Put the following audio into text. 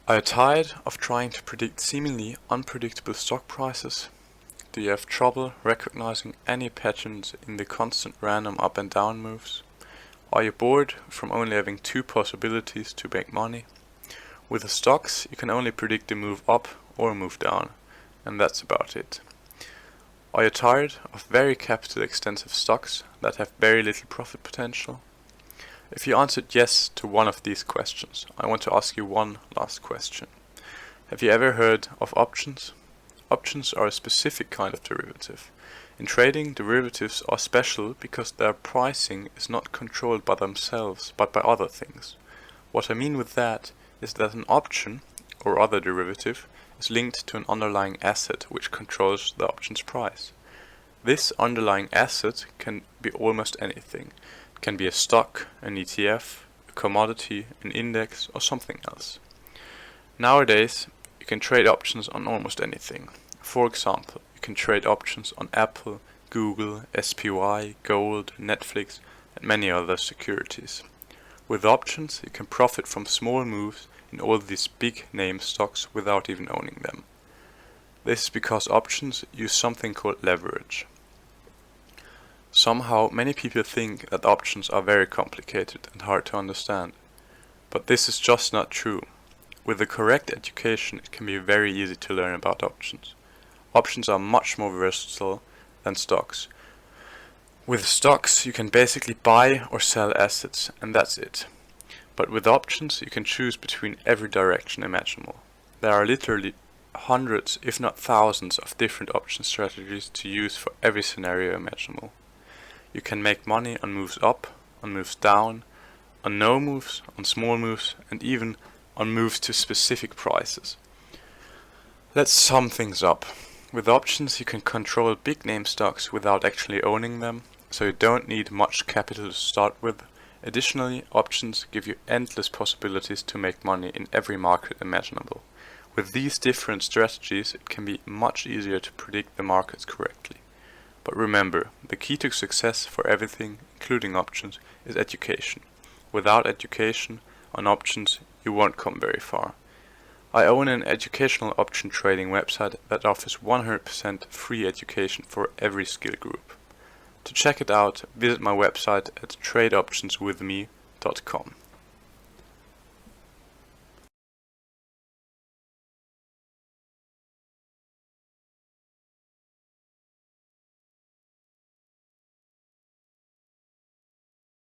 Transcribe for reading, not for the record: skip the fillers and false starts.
Are you tired of trying to predict seemingly unpredictable stock prices? Do you have trouble recognizing any patterns in the constant random up and down moves? Are you bored from only having two possibilities to make money? With the stocks, you can only predict the move up or move down, and that's about it. Are you tired of very capital extensive stocks that have very little profit potential? If you answered yes to one of these questions, I want to ask you one last question. Have you ever heard of options? Options are a specific kind of derivative. In trading, derivatives are special because their pricing is not controlled by themselves, but by other things. What I mean with that is that an option, or other derivative, is linked to an underlying asset which controls the option's price. This underlying asset can be almost anything. It can be a stock, an ETF, a commodity, an index, or something else. Nowadays, you can trade options on almost anything. For example, you can trade options on Apple, Google, SPY, gold, Netflix, and many other securities. With options, you can profit from small moves in all these big name stocks without even owning them. This is because options use something called leverage. Somehow, many people think that options are very complicated and hard to understand. But this is just not true. With the correct education, it can be very easy to learn about options. Options are much more versatile than stocks. With stocks, you can basically buy or sell assets, and that's it. But with options, you can choose between every direction imaginable. There are literally hundreds, if not thousands, of different option strategies to use for every scenario imaginable. You can make money on moves up, on moves down, on no moves, on small moves, and even on moves to specific prices. Let's sum things up. With options, you can control big name stocks without actually owning them, so you don't need much capital to start with. Additionally, options give you endless possibilities to make money in every market imaginable. With these different strategies, it can be much easier to predict the markets correctly. But remember, the key to success for everything, including options, is education. Without education on options, you won't come very far. I own an educational option trading website that offers 100% free education for every skill group. To check it out, visit my website at tradeoptionswithme.com.